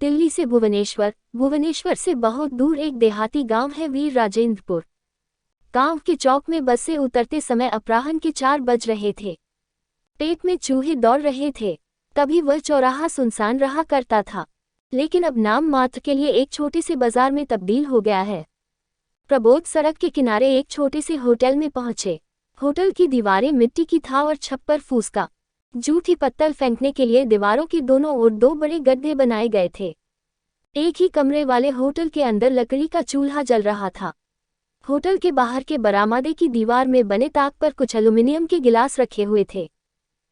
दिल्ली से भुवनेश्वर, भुवनेश्वर से बहुत दूर एक देहाती गांव है वीर राजेंद्रपुर। गांव के चौक में बस से उतरते समय अपराह्न के 4 बज रहे थे। पेट में चूहे दौड़ रहे थे। कभी वह चौराहा सुनसान रहा करता था, लेकिन अब नाम मात्र के लिए एक छोटे से बाजार में तब्दील हो गया है। प्रबोध सड़क के किनारे एक छोटे से होटल में पहुंचे। होटल की दीवारें मिट्टी की था और छप्पर फूस का। जूठी पत्तल फेंकने के लिए दीवारों के दोनों ओर 2 बड़े गड्ढे बनाए गए थे। एक ही कमरे वाले होटल के अंदर लकड़ी का चूल्हा जल रहा था। होटल के बाहर के बरामदे की दीवार में बने ताक पर कुछ एल्यूमिनियम के गिलास रखे हुए थे।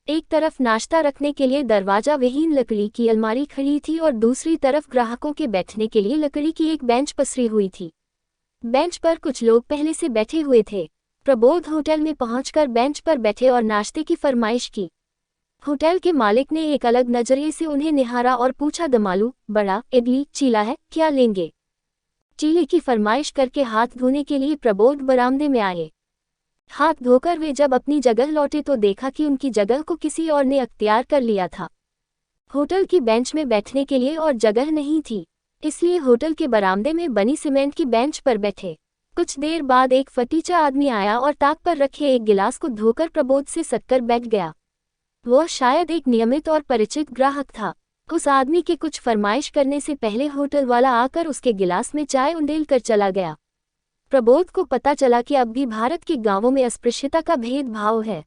एक तरफ नाश्ता रखने के लिए दरवाजा विहीन लकड़ी की अलमारी खड़ी थी और दूसरी तरफ ग्राहकों के बैठने के लिए लकड़ी की एक बेंच पसरी हुई थी। बेंच पर कुछ लोग पहले से बैठे हुए थे। प्रबोध होटल में पहुंचकर बेंच पर बैठे और नाश्ते की फरमाइश की। होटल के मालिक ने एक अलग नजरिए से उन्हें निहारा और पूछा, दमालू, बड़ा इडली चीला है, क्या लेंगे? चीले की फरमाइश करके हाथ धोने के लिए प्रबोध बरामदे में आए। हाथ धोकर वे जब अपनी जगह लौटे तो देखा कि उनकी जगह को किसी और ने अख्तियार कर लिया था। होटल की बेंच में बैठने के लिए और जगह नहीं थी, इसलिए होटल के बरामदे में बनी सीमेंट की बेंच पर बैठे। कुछ देर बाद एक फटीचा आदमी आया और ताक पर रखे एक गिलास को धोकर प्रबोध से सटकर बैठ गया। वह शायद एक नियमित और परिचित ग्राहक था। उस आदमी के कुछ फरमाइश करने से पहले होटल वाला आकर उसके गिलास में चाय उंडेल कर चला गया। प्रबोध को पता चला कि अब भी भारत के गांवों में अस्पृश्यता का भेदभाव है।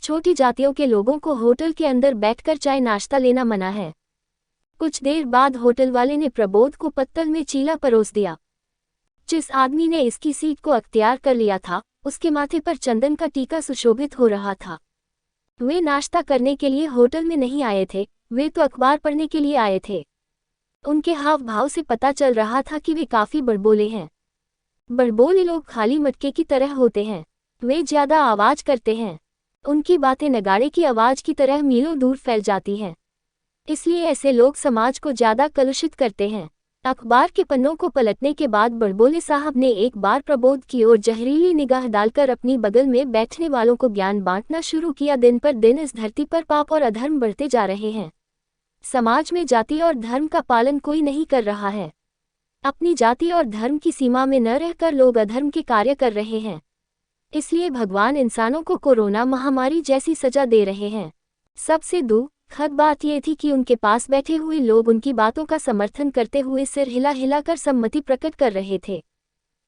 छोटी जातियों के लोगों को होटल के अंदर बैठकर चाय नाश्ता लेना मना है। कुछ देर बाद होटल वाले ने प्रबोध को पत्तल में चीला परोस दिया। जिस आदमी ने इसकी सीट को अख्तियार कर लिया था, उसके माथे पर चंदन का टीका सुशोभित हो रहा था। वे नाश्ता करने के लिए होटल में नहीं आए थे, वे तो अखबार पढ़ने के लिए आए थे। उनके हाव भाव से पता चल रहा था कि वे काफी बड़बोले हैं। बड़बोले लोग खाली मटके की तरह होते हैं, वे ज्यादा आवाज करते हैं। उनकी बातें नगाड़े की आवाज की तरह मीलों दूर फैल जाती हैं। इसलिए ऐसे लोग समाज को ज्यादा कलुषित करते हैं। अखबार के पन्नों को पलटने के बाद बड़बोले साहब ने एक बार प्रबोध की ओर जहरीली निगाह डालकर अपनी बगल में बैठने वालों को ज्ञान बांटना शुरू किया। दिन पर दिन इस धरती पर पाप और अधर्म बढ़ते जा रहे हैं। समाज में जाति और धर्म का पालन कोई नहीं कर रहा है। अपनी जाति और धर्म की सीमा में न रहकर लोग अधर्म के कार्य कर रहे हैं। इसलिए भगवान इंसानों को कोरोना महामारी जैसी सजा दे रहे हैं। सबसे दुखद बात यह थी कि उनके पास बैठे हुए लोग उनकी बातों का समर्थन करते हुए सिर हिला हिलाकर सम्मति प्रकट कर रहे थे।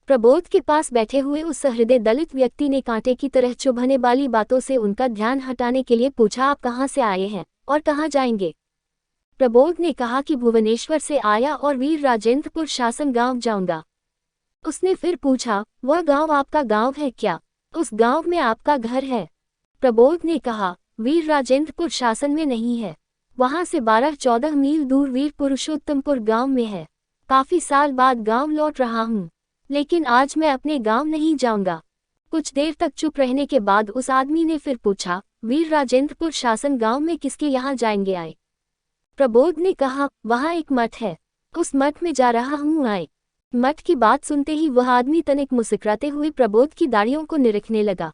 प्रबोध के पास बैठे हुए उस सहृदय दलित व्यक्ति ने कांटे की तरह चुभने वाली बातों से उनका ध्यान हटाने के लिए पूछा, आप कहाँ से आए हैं और कहाँ जाएंगे? प्रबोध ने कहा कि भुवनेश्वर से आया और वीर राजेंद्रपुर शासन गांव जाऊंगा। उसने फिर पूछा, वह गांव आपका गांव है क्या? उस गांव में आपका घर है? प्रबोध ने कहा, वीर राजेंद्रपुर शासन में नहीं है, वहां से 12-14 मील दूर वीर पुरुषोत्तमपुर गांव में है। काफी साल बाद गांव लौट रहा हूं, लेकिन आज मैं अपने गांव नहीं जाऊंगा। कुछ देर तक चुप रहने के बाद उस आदमी ने फिर पूछा, वीर राजेंद्रपुर शासन गांव में किसके यहाँ जाएंगे आए? प्रबोध ने कहा, वहां एक मठ है, उस मठ में जा रहा हूं, आए। मठ की बात सुनते ही वह आदमी तनिक मुस्कुराते हुए प्रबोध की दाढ़ियों को निरखने लगा।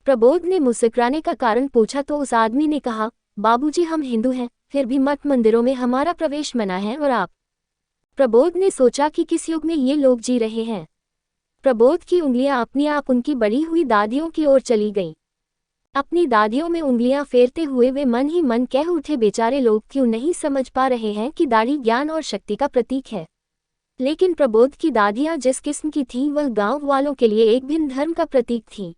प्रबोध ने मुस्कुराने का कारण पूछा तो उस आदमी ने कहा, बाबूजी, हम हिंदू हैं, फिर भी मठ मंदिरों में हमारा प्रवेश मना है, और आप? प्रबोध ने सोचा कि किस युग में ये लोग जी रहे हैं। प्रबोध की उंगलियां अपने आप उनकी बड़ी हुई दादियों की ओर चली गईं। अपनी दादियों में उंगलियां फेरते हुए वे मन ही मन कह उठे, बेचारे लोग क्यों नहीं समझ पा रहे हैं कि दाढ़ी ज्ञान और शक्ति का प्रतीक है। लेकिन प्रबोध की दादियां जिस किस्म की थीं वह गांव वालों के लिए एक भिन्न धर्म का प्रतीक थीं।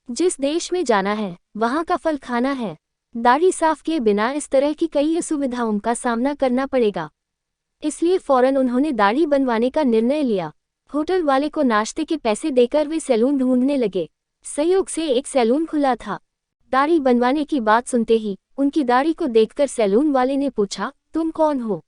जिस देश में जाना है वहां का फल खाना है। दाढ़ी साफ किए बिना इस तरह की कई असुविधाओं का सामना करना पड़ेगा। इसलिए फौरन उन्होंने दाढ़ी बनवाने का निर्णय लिया। होटल वाले को नाश्ते के पैसे देकर वे सैलून ढूंढने लगे। संयोग से एक सैलून खुला था। दाढ़ी बनवाने की बात सुनते ही उनकी दाढ़ी को देखकर सैलून वाले ने पूछा, तुम कौन हो?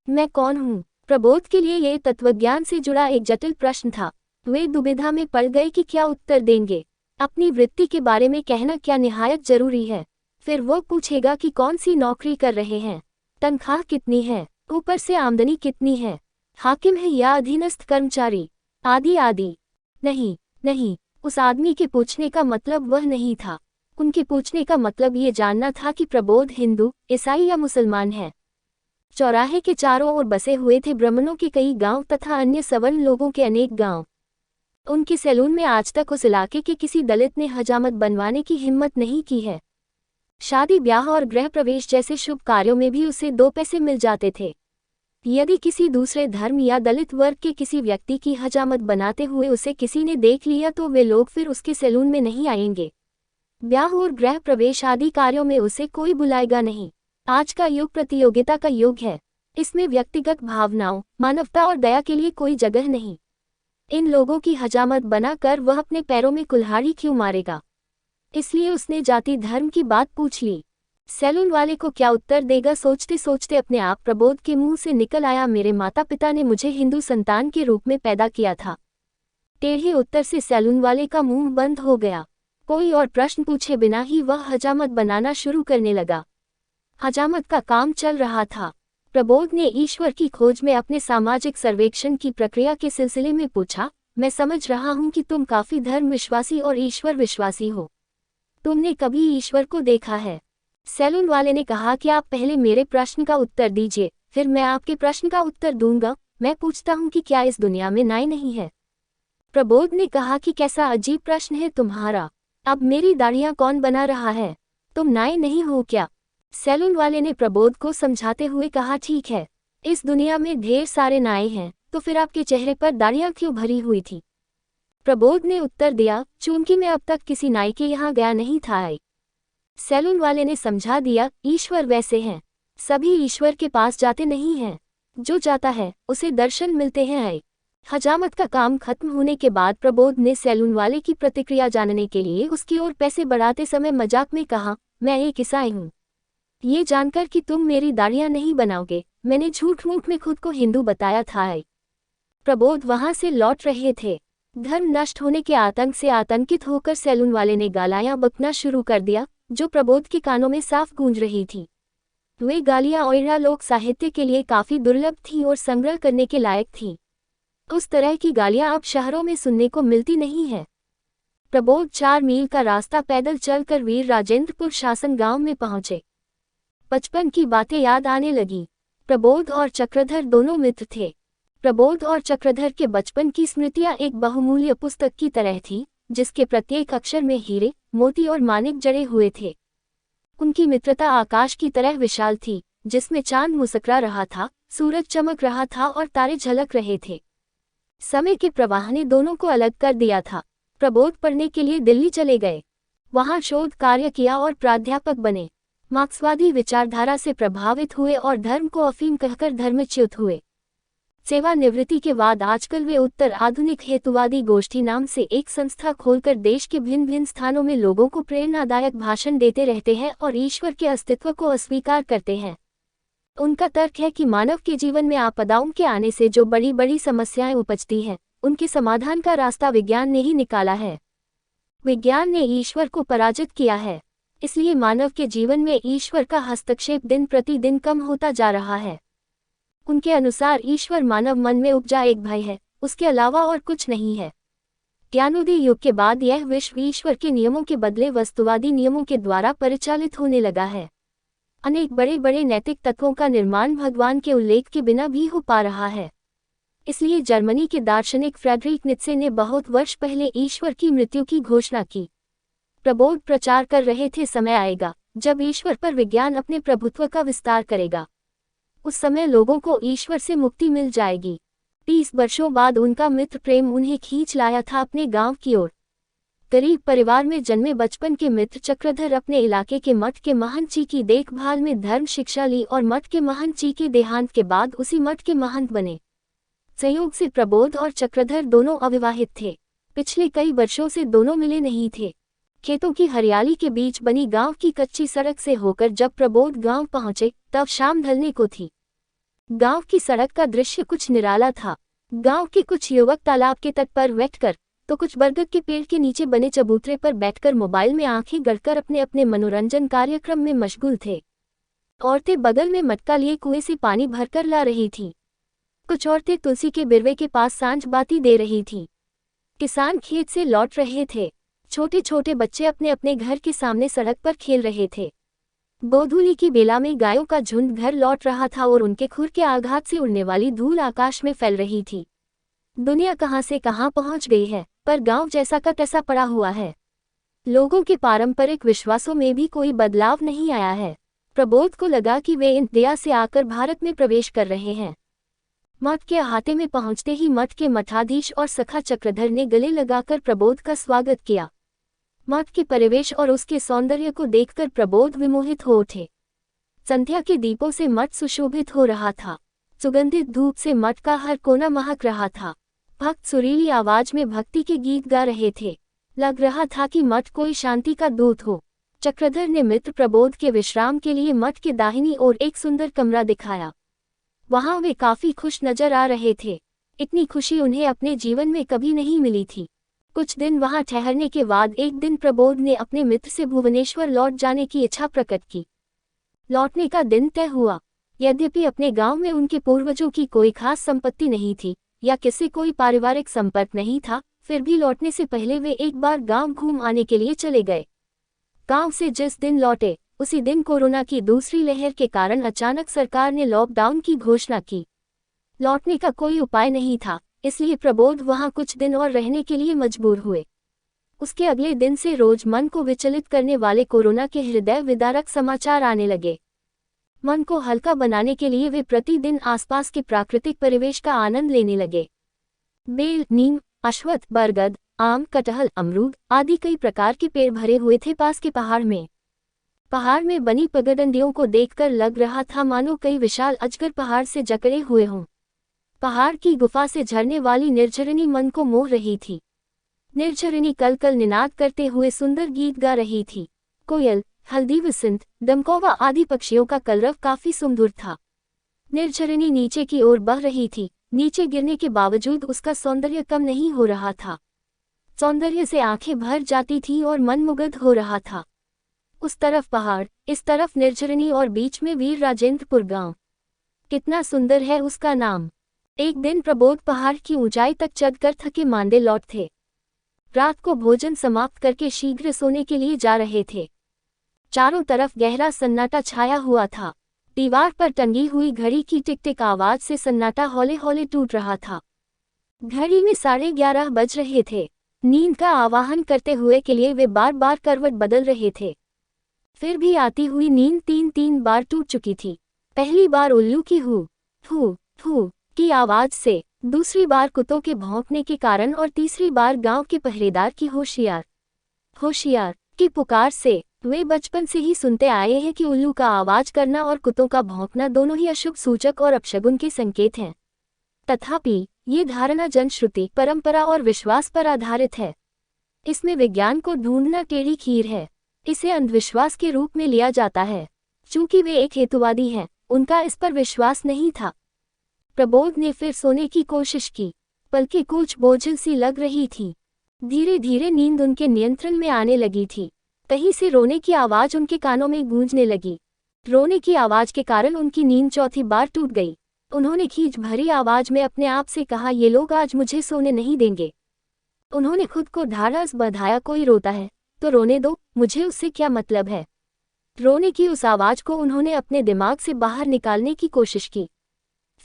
मैं कौन हूँ? प्रबोध के लिए यह तत्वज्ञान से जुड़ा एक जटिल प्रश्न था। वे दुविधा में पड़ गए कि क्या उत्तर देंगे। अपनी वृत्ति के बारे में कहना क्या निहायत जरूरी है? फिर वो पूछेगा कि कौन सी नौकरी कर रहे हैं, तनख्वाह कितनी है, ऊपर से आमदनी कितनी है, हाकिम है या अधीनस्थ कर्मचारी, आदि आदि। नहीं, उस आदमी के पूछने का मतलब वह नहीं था। उनके पूछने का मतलब ये जानना था कि प्रबोध हिंदू, ईसाई या मुसलमान है। चौराहे के चारों ओर बसे हुए थे ब्राह्मणों के कई गांव तथा अन्य सवर्ण लोगों के अनेक गांव। उनके सैलून में आज तक उस इलाके के किसी दलित ने हजामत बनवाने की हिम्मत नहीं की है। शादी ब्याह और गृह प्रवेश जैसे शुभ कार्यों में भी उसे 2 पैसे मिल जाते थे। यदि किसी दूसरे धर्म या दलित वर्ग के किसी व्यक्ति की हजामत बनाते हुए उसे किसी ने देख लिया तो वे लोग फिर उसके सैलून में नहीं आएंगे। ब्याह और गृह प्रवेश आदि कार्यों में उसे कोई बुलाएगा नहीं। आज का युग प्रतियोगिता का युग है। इसमें व्यक्तिगत भावनाओं, मानवता और दया के लिए कोई जगह नहीं। इन लोगों की हजामत बनाकर वह अपने पैरों में कुल्हाड़ी क्यों मारेगा? इसलिए उसने जाति धर्म की बात पूछ ली। सैलून वाले को क्या उत्तर देगा सोचते सोचते अपने आप प्रबोध के मुंह से निकल आया, मेरे माता पिता ने मुझे हिंदू संतान के रूप में पैदा किया था। टेढ़े उत्तर से सैलून वाले का मुंह बंद हो गया। कोई और प्रश्न पूछे बिना ही वह हजामत बनाना शुरू करने लगा। हजामत का काम चल रहा था। प्रबोध ने ईश्वर की खोज में अपने सामाजिक सर्वेक्षण की प्रक्रिया के सिलसिले में पूछा, मैं समझ रहा हूं कि तुम काफी धर्म विश्वासी और ईश्वर विश्वासी हो। तुमने कभी ईश्वर को देखा है? सैलून वाले ने कहा कि आप पहले मेरे प्रश्न का उत्तर दीजिए, फिर मैं आपके प्रश्न का उत्तर दूंगा। मैं पूछता हूं कि क्या इस दुनिया में न्याय नहीं है? प्रबोध ने कहा कि कैसा अजीब प्रश्न है तुम्हारा। अब मेरी दाढ़ियां कौन बना रहा है? तुम न्याय नहीं हो क्या? सैलून वाले ने प्रबोध को समझाते हुए कहा, ठीक है, इस दुनिया में ढेर सारे न्याय हैं, तो फिर आपके चेहरे पर दाढ़ियां क्यों भरी हुई थी? प्रबोध ने उत्तर दिया, चूंकि मैं अब तक किसी न्याय के यहाँ गया नहीं था। सैलून वाले ने समझा दिया, ईश्वर वैसे हैं, सभी ईश्वर के पास जाते नहीं हैं, जो जाता है उसे दर्शन मिलते हैं। हजामत का काम खत्म होने के बाद प्रबोध ने सैलून वाले की प्रतिक्रिया जानने के लिए उसकी ओर पैसे बढ़ाते समय मजाक में कहा, मैं एक ईसाई हूँ। ये जानकर कि तुम मेरी दाढ़ियां नहीं बनाओगे, मैंने झूठ मूठ में खुद को हिंदू बताया था। प्रबोध वहां से लौट रहे थे। धर्म नष्ट होने के आतंक से आतंकित होकर सैलून वाले ने गालियां बकना शुरू कर दिया, जो प्रबोध के कानों में साफ गूंज रही थी। वे गालियां ओइरा लोक साहित्य के लिए काफी दुर्लभ थीं और संग्रह करने के लायक थीं। उस तरह की गालियां अब शहरों में सुनने को मिलती नहीं है। प्रबोध 4 मील का रास्ता पैदल चलकर वीर राजेंद्रपुर शासन गांव में पहुंचे। बचपन की बातें याद आने लगी। प्रबोध और चक्रधर दोनों मित्र थे। प्रबोध और चक्रधर के बचपन की स्मृतियां एक बहुमूल्य पुस्तक की तरह थी, जिसके प्रत्येक अक्षर में हीरे, मोती और मानिक जड़े हुए थे। उनकी मित्रता आकाश की तरह विशाल थी, जिसमें चांद मुस्कुरा रहा था, सूरज चमक रहा था और तारे झलक रहे थे। समय के प्रवाह ने दोनों को अलग कर दिया था। प्रबोध पढ़ने के लिए दिल्ली चले गए। वहां शोध कार्य किया और प्राध्यापक बने। मार्क्सवादी विचारधारा से प्रभावित हुए और धर्म को अफीम कहकर धर्मच्युत हुए। सेवानिवृत्ति के बाद आजकल वे उत्तर आधुनिक हेतुवादी गोष्ठी नाम से एक संस्था खोलकर देश के भिन्न भिन्न स्थानों में लोगों को प्रेरणादायक भाषण देते रहते हैं और ईश्वर के अस्तित्व को अस्वीकार करते हैं। उनका तर्क है कि मानव के जीवन में आपदाओं के आने से जो बड़ी बड़ी समस्याएं उपजती हैं, उनके समाधान का रास्ता विज्ञान ने ही निकाला है। विज्ञान ने ईश्वर को पराजित किया है, इसलिए मानव के जीवन में ईश्वर का हस्तक्षेप दिन प्रतिदिन कम होता जा रहा है। उनके अनुसार ईश्वर मानव मन में उपजा एक भय है, उसके अलावा और कुछ नहीं है। ज्ञानोदय युग के बाद यह विश्व ईश्वर के नियमों के बदले वस्तुवादी नियमों के द्वारा परिचालित होने लगा है। अनेक बड़े बड़े नैतिक तत्वों का निर्माण भगवान के उल्लेख के बिना भी हो पा रहा है। इसलिए जर्मनी के दार्शनिक फ्रेडरिक नीत्शे ने बहुत वर्ष पहले ईश्वर की मृत्यु की घोषणा की। प्रबोध प्रचार कर रहे थे, समय आएगा जब ईश्वर पर विज्ञान अपने प्रभुत्व का विस्तार करेगा। उस समय लोगों को ईश्वर से मुक्ति मिल जाएगी। 30 वर्षों बाद उनका मित्र प्रेम उन्हें खींच लाया था अपने गांव की ओर। गरीब परिवार में जन्मे बचपन के मित्र चक्रधर अपने इलाके के मठ के महंत जी की देखभाल में धर्म शिक्षा ली और मठ के महंत जी के देहांत के बाद उसी मठ के महंत बने। संयोग से प्रबोध और चक्रधर दोनों अविवाहित थे। पिछले कई वर्षों से दोनों मिले नहीं थे। खेतों की हरियाली के बीच बनी गांव की कच्ची सड़क से होकर जब प्रबोध गांव पहुंचे, तब शाम ढलने को थी। गांव की सड़क का दृश्य कुछ निराला था। गांव के कुछ युवक तालाब के तट पर बैठकर, तो कुछ बरगद के पेड़ के नीचे बने चबूतरे पर बैठकर मोबाइल में आंखें गड़कर अपने अपने मनोरंजन कार्यक्रम में मशगूल थे। औरतें बगल में मटका लिए कुएं से पानी भरकर ला रही थीं। कुछ औरतें तुलसी के बिरवे के पास सांझ बाती दे रही थीं। किसान खेत से लौट रहे थे। छोटे छोटे बच्चे अपने अपने घर के सामने सड़क पर खेल रहे थे। गोधूली की बेला में गायों का झुंड घर लौट रहा था और उनके खुर के आघात से उड़ने वाली धूल आकाश में फैल रही थी। दुनिया कहाँ से कहाँ पहुँच गई है, पर गांव जैसा का तैसा पड़ा हुआ है। लोगों के पारंपरिक विश्वासों में भी कोई बदलाव नहीं आया है। प्रबोध को लगा कि वे इंडिया से आकर भारत में प्रवेश कर रहे हैं। मठ के अहाते में पहुंचते ही मठ के मठाधीश और सखा चक्रधर ने गले लगाकर प्रबोध का स्वागत किया। मठ के परिवेश और उसके सौंदर्य को देखकर प्रबोध विमोहित हो उठे। संध्या के दीपों से मठ सुशोभित हो रहा था। सुगंधित धूप से मठ का हर कोना महक रहा था। भक्त सुरीली आवाज में भक्ति के गीत गा रहे थे। लग रहा था कि मठ कोई शांति का दूत हो। चक्रधर ने मित्र प्रबोध के विश्राम के लिए मठ के दाहिनी ओर एक सुंदर कमरा दिखाया। वहां वे काफी खुश नजर आ रहे थे। इतनी खुशी उन्हें अपने जीवन में कभी नहीं मिली थी। कुछ दिन वहां ठहरने के बाद एक दिन प्रबोध ने अपने मित्र से भुवनेश्वर लौट जाने की इच्छा प्रकट की। लौटने का दिन तय हुआ। यद्यपि अपने गांव में उनके पूर्वजों की कोई खास संपत्ति नहीं थी या किसी कोई पारिवारिक संपर्क नहीं था, फिर भी लौटने से पहले वे एक बार गांव घूम आने के लिए चले गए। गांव से जिस दिन लौटे उसी दिन कोरोना की दूसरी लहर के कारण अचानक सरकार ने लॉकडाउन की घोषणा की। लौटने का कोई उपाय नहीं था, इसलिए प्रबोध वहां कुछ दिन और रहने के लिए मजबूर हुए। उसके अगले दिन से रोज मन को विचलित करने वाले कोरोना के हृदय विदारक समाचार आने लगे। मन को हल्का बनाने के लिए वे प्रतिदिन आसपास के प्राकृतिक परिवेश का आनंद लेने लगे। बेल, नीम, अश्वत्थ, बरगद, आम, कटहल, अमरूद आदि कई प्रकार के पेड़ भरे हुए थे पास के पहाड़ में। पहाड़ में बनी पगडंडियों को देखकर लग रहा था मानो कई विशाल अजगर पहाड़ से जकड़े हुए हों। पहाड़ की गुफा से झरने वाली निर्झरनी मन को मोह रही थी। निर्झरनी कल कल निनाद करते हुए सुंदर गीत गा रही थी। कोयल, हल्दी वसंत, दमकौवा आदि पक्षियों का कलरव काफी सुमधुर था। निर्झरनी नीचे की ओर बह रही थी। नीचे गिरने के बावजूद उसका सौंदर्य कम नहीं हो रहा था। सौंदर्य से आंखें भर जाती थीं और मन मुग्ध हो रहा था। उस तरफ पहाड़, इस तरफ निर्झरनी और बीच में वीर राजेंद्रपुर गांव। कितना सुंदर है उसका नाम। एक दिन प्रबोध पहाड़ की ऊंचाई तक चढ़कर थके मांदे लौट थे। रात को भोजन समाप्त करके शीघ्र सोने के लिए जा रहे थे। चारों तरफ गहरा सन्नाटा छाया हुआ था। दीवार पर टंगी हुई घड़ी की टिक टिक आवाज से सन्नाटा हौले हौले टूट रहा था। घड़ी में 11:30 बज रहे थे। नींद का आवाहन करते हुए के लिए वे बार बार करवट बदल रहे थे। फिर भी आती हुई नींद 3 बार टूट चुकी थी। पहली बार उल्लू की हू हू हू की आवाज से, दूसरी बार कुत्तों के भौंकने के कारण और तीसरी बार गांव के पहरेदार की होशियार होशियार की पुकार से। वे बचपन से ही सुनते आए हैं कि उल्लू का आवाज करना और कुत्तों का भौंकना दोनों ही अशुभ सूचक और अपशगुन के संकेत हैं। तथापि ये धारणा जनश्रुति, परंपरा और विश्वास पर आधारित है। इसमें विज्ञान को ढूंढना टेढ़ी खीर है। इसे अंधविश्वास के रूप में लिया जाता है। चूंकि वे एक हेतुवादी हैं, उनका इस पर विश्वास नहीं था। प्रबोध ने फिर सोने की कोशिश की। पलकें कुछ बोझिल सी लग रही थी। धीरे धीरे नींद उनके नियंत्रण में आने लगी थी। कहीं से रोने की आवाज उनके कानों में गूंजने लगी। रोने की आवाज के कारण उनकी नींद चौथी बार टूट गई। उन्होंने खींच भरी आवाज में अपने आप से कहा, ये लोग आज मुझे सोने नहीं देंगे। उन्होंने खुद को ढाढ़स बंधाया, कोई रोता है तो रोने दो, मुझे उससे क्या मतलब है। रोने की उस आवाज को उन्होंने अपने दिमाग से बाहर निकालने की कोशिश की।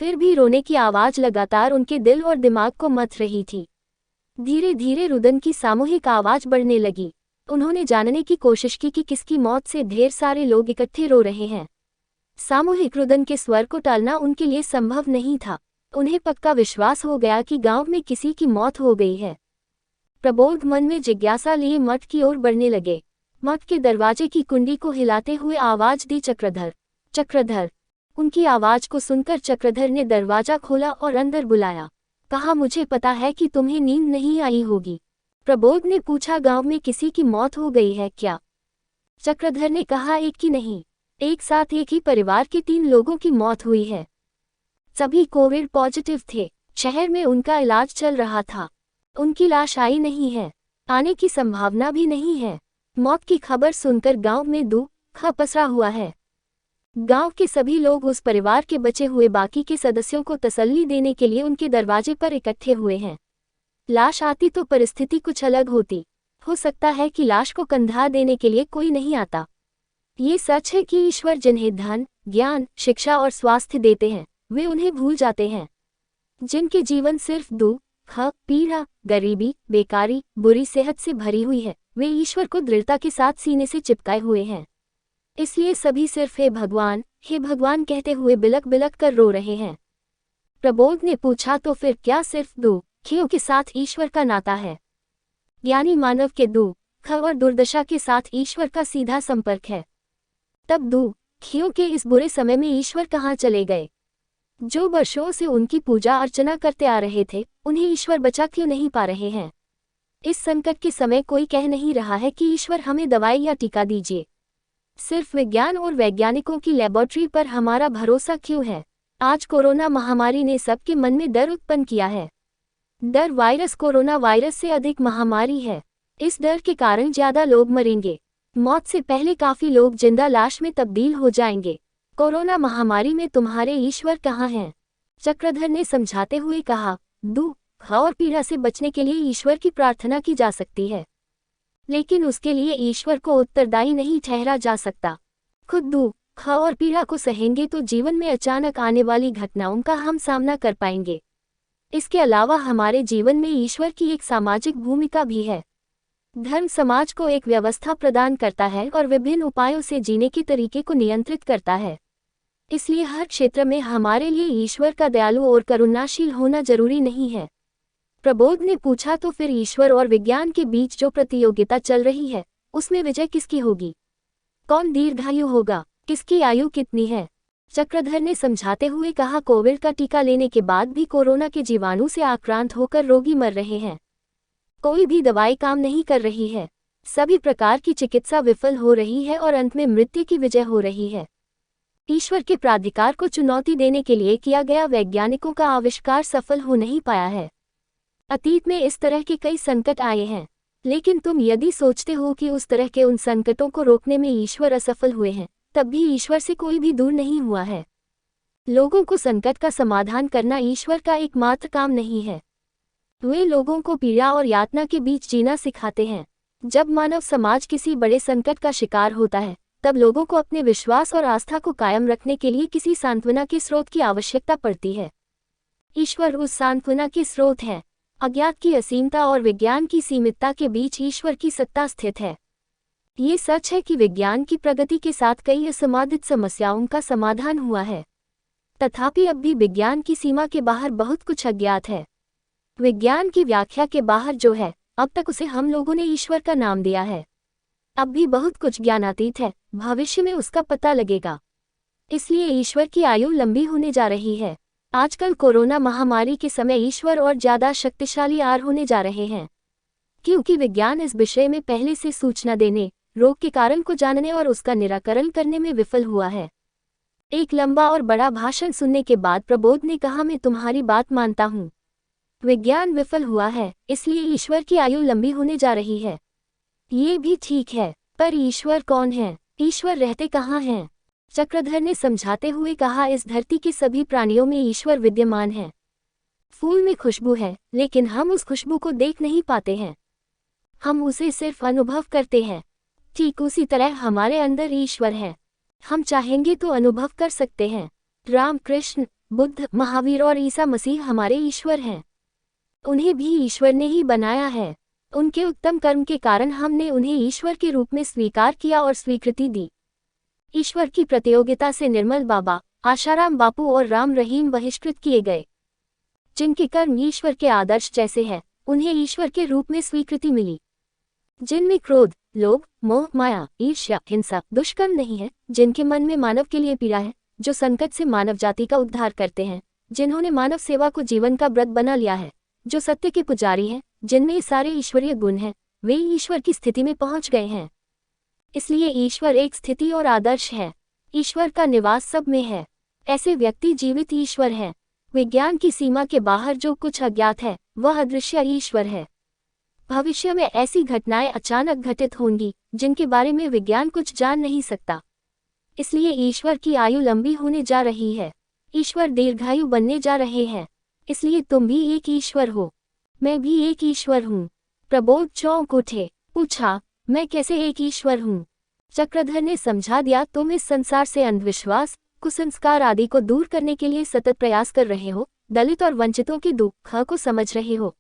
फिर भी रोने की आवाज लगातार उनके दिल और दिमाग को मथ रही थी। धीरे धीरे रुदन की सामूहिक आवाज बढ़ने लगी। उन्होंने जानने की कोशिश की कि किसकी मौत से ढेर सारे लोग इकट्ठे रो रहे हैं। सामूहिक रुदन के स्वर को टालना उनके लिए संभव नहीं था। उन्हें पक्का विश्वास हो गया कि गांव में किसी की मौत हो गई है। प्रबोध मन में जिज्ञासा लिए मठ की ओर बढ़ने लगे। मठ के दरवाजे की कुंडी को हिलाते हुए आवाज दी, चक्रधर, चक्रधर। उनकी आवाज को सुनकर चक्रधर ने दरवाजा खोला और अंदर बुलाया। कहा, मुझे पता है कि तुम्हें नींद नहीं आई होगी। प्रबोध ने पूछा, गांव में किसी की मौत हो गई है क्या? चक्रधर ने कहा, एक की नहीं, एक साथ एक ही परिवार के 3 लोगों की मौत हुई है। सभी कोविड पॉजिटिव थे। शहर में उनका इलाज चल रहा था। उनकी लाश आई नहीं है, आने की संभावना भी नहीं है। मौत की खबर सुनकर गांव में दुख पसरा हुआ है। गांव के सभी लोग उस परिवार के बचे हुए बाकी के सदस्यों को तसल्ली देने के लिए उनके दरवाजे पर इकट्ठे हुए हैं। लाश आती तो परिस्थिति कुछ अलग होती। हो सकता है कि लाश को कंधा देने के लिए कोई नहीं आता। ये सच है कि ईश्वर जिन्हें धन, ज्ञान, शिक्षा और स्वास्थ्य देते हैं, वे उन्हें भूल जाते हैं। जिनके जीवन सिर्फ दुख, पीड़ा, गरीबी, बेकारी, बुरी सेहत से भरी हुई है, वे ईश्वर को दृढ़ता के साथ सीने से चिपकाए हुए हैं। इसलिए सभी सिर्फ हे भगवान कहते हुए बिलक बिलक कर रो रहे हैं। प्रबोध ने पूछा, तो फिर क्या सिर्फ दुखियों के साथ ईश्वर का नाता है? यानी मानव के दुख और दुर्दशा के साथ ईश्वर का सीधा संपर्क है। तब दुखियों के इस बुरे समय में ईश्वर कहाँ चले गए? जो वर्षों से उनकी पूजा अर्चना करते आ रहे थे, उन्हें ईश्वर बचा क्यों नहीं पा रहे हैं? इस संकट के समय कोई कह नहीं रहा है कि ईश्वर हमें दवाई या टीका दीजिए। सिर्फ विज्ञान और वैज्ञानिकों की लेबोरेटरी पर हमारा भरोसा क्यों है? आज कोरोना महामारी ने सबके मन में डर उत्पन्न किया है। डर वायरस कोरोना वायरस से अधिक महामारी है। इस डर के कारण ज्यादा लोग मरेंगे। मौत से पहले काफी लोग जिंदा लाश में तब्दील हो जाएंगे। कोरोना महामारी में तुम्हारे ईश्वर कहाँ हैं? चक्रधर ने समझाते हुए कहा, दुख और पीड़ा से बचने के लिए ईश्वर की प्रार्थना की जा सकती है, लेकिन उसके लिए ईश्वर को उत्तरदायी नहीं ठहरा जा सकता। खुद दुख और पीड़ा को सहेंगे तो जीवन में अचानक आने वाली घटनाओं का हम सामना कर पाएंगे। इसके अलावा हमारे जीवन में ईश्वर की एक सामाजिक भूमिका भी है। धर्म समाज को एक व्यवस्था प्रदान करता है और विभिन्न उपायों से जीने के तरीके को नियंत्रित करता है। इसलिए हर क्षेत्र में हमारे लिए ईश्वर का दयालु और करुणाशील होना जरूरी नहीं है। प्रबोध ने पूछा, तो फिर ईश्वर और विज्ञान के बीच जो प्रतियोगिता चल रही है, उसमें विजय किसकी होगी? कौन दीर्घायु होगा? किसकी आयु कितनी है? चक्रधर ने समझाते हुए कहा, कोविड का टीका लेने के बाद भी कोरोना के जीवाणु से आक्रांत होकर रोगी मर रहे हैं। कोई भी दवाई काम नहीं कर रही है। सभी प्रकार की चिकित्सा विफल हो रही है और अंत में मृत्यु की विजय हो रही है। ईश्वर के प्राधिकार को चुनौती देने के लिए किया गया वैज्ञानिकों का आविष्कार सफल हो नहीं पाया है। अतीत में इस तरह के कई संकट आए हैं, लेकिन तुम यदि सोचते हो कि उस तरह के उन संकटों को रोकने में ईश्वर असफल हुए हैं, तब भी ईश्वर से कोई भी दूर नहीं हुआ है। लोगों को संकट का समाधान करना ईश्वर का एकमात्र काम नहीं है। वे लोगों को पीड़ा और यातना के बीच जीना सिखाते हैं। जब मानव समाज किसी बड़े संकट का शिकार होता है, तब लोगों को अपने विश्वास और आस्था को कायम रखने के लिए किसी सांत्वना के स्रोत की आवश्यकता पड़ती है। ईश्वर उस सांत्वना के स्रोत है। अज्ञात की असीमता और विज्ञान की सीमितता के बीच ईश्वर की सत्ता स्थित है। ये सच है कि विज्ञान की प्रगति के साथ कई असमाधित समस्याओं का समाधान हुआ है, तथापि अब भी विज्ञान की सीमा के बाहर बहुत कुछ अज्ञात है। विज्ञान की व्याख्या के बाहर जो है, अब तक उसे हम लोगों ने ईश्वर का नाम दिया है। अब भी बहुत कुछ ज्ञानातीत है, भविष्य में उसका पता लगेगा। इसलिए ईश्वर की आयु लंबी होने जा रही है। आजकल कोरोना महामारी के समय ईश्वर और ज्यादा शक्तिशाली आर होने जा रहे हैं, क्योंकि विज्ञान इस विषय में पहले से सूचना देने, रोग के कारण को जानने और उसका निराकरण करने में विफल हुआ है। एक लंबा और बड़ा भाषण सुनने के बाद प्रबोध ने कहा, मैं तुम्हारी बात मानता हूँ। विज्ञान विफल हुआ है, इसलिए ईश्वर की आयु लंबी होने जा रही है। ये भी ठीक है, पर ईश्वर कौन है? ईश्वर रहते कहाँ हैं? चक्रधर ने समझाते हुए कहा, इस धरती के सभी प्राणियों में ईश्वर विद्यमान है। फूल में खुशबू है, लेकिन हम उस खुशबू को देख नहीं पाते हैं। हम उसे सिर्फ अनुभव करते हैं। ठीक उसी तरह हमारे अंदर ईश्वर है। हम चाहेंगे तो अनुभव कर सकते हैं। राम, कृष्ण, बुद्ध, महावीर और ईसा मसीह हमारे ईश्वर हैं। उन्हें भी ईश्वर ने ही बनाया है। उनके उत्तम कर्म के कारण हमने उन्हें ईश्वर के रूप में स्वीकार किया और स्वीकृति दी। ईश्वर की प्रतियोगिता से निर्मल बाबा, आशाराम बापू और राम रहीम बहिष्कृत किए गए। जिनके कर्म ईश्वर के आदर्श जैसे हैं, उन्हें ईश्वर के रूप में स्वीकृति मिली। जिनमें क्रोध, लोभ, मोह, माया, ईर्ष्या, हिंसा, दुष्कर्म नहीं है, जिनके मन में मानव के लिए पीड़ा है, जो संकट से मानव जाति का उद्धार करते हैं, जिन्होंने मानव सेवा को जीवन का व्रत बना लिया है, जो सत्य के पुजारी हैं, जिनमें सारे ईश्वरीय गुण हैं, वे ईश्वर की स्थिति में पहुंच गए हैं। इसलिए ईश्वर एक स्थिति और आदर्श है। ईश्वर का निवास सब में है। ऐसे व्यक्ति जीवित ईश्वर हैं। विज्ञान की सीमा के बाहर जो कुछ अज्ञात है, वह अदृश्य ईश्वर है। भविष्य में ऐसी घटनाएं अचानक घटित होंगी, जिनके बारे में विज्ञान कुछ जान नहीं सकता। इसलिए ईश्वर की आयु लंबी होने जा रही है। ईश्वर दीर्घायु बनने जा रहे हैं। इसलिए तुम भी एक ईश्वर हो। मैं भी एक ईश्वर हूँ। प्रबोध चौंक उठे, पूछा, मैं कैसे एक ईश्वर हूँ? चक्रधर ने समझा दिया, तुम इस संसार से अंधविश्वास, कुसंस्कार आदि को दूर करने के लिए सतत प्रयास कर रहे हो, दलित और वंचितों के दुख को समझ रहे हो,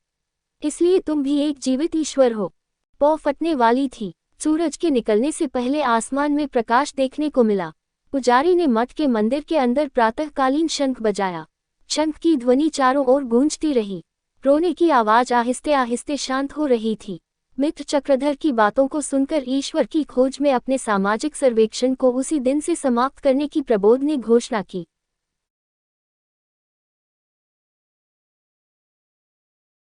इसलिए तुम भी एक जीवित ईश्वर हो। पौ फटने वाली थी। सूरज के निकलने से पहले आसमान में प्रकाश देखने को मिला। पुजारी ने मठ के मंदिर के अंदर प्रातःकालीन शंख बजाया। शंख की ध्वनि चारों ओर गूंजती रही। रोने की आवाज आहिस्ते आहिस्ते शांत हो रही थी। मित्र चक्रधर की बातों को सुनकर ईश्वर की खोज में अपने सामाजिक सर्वेक्षण को उसी दिन से समाप्त करने की प्रबोध ने घोषणा की।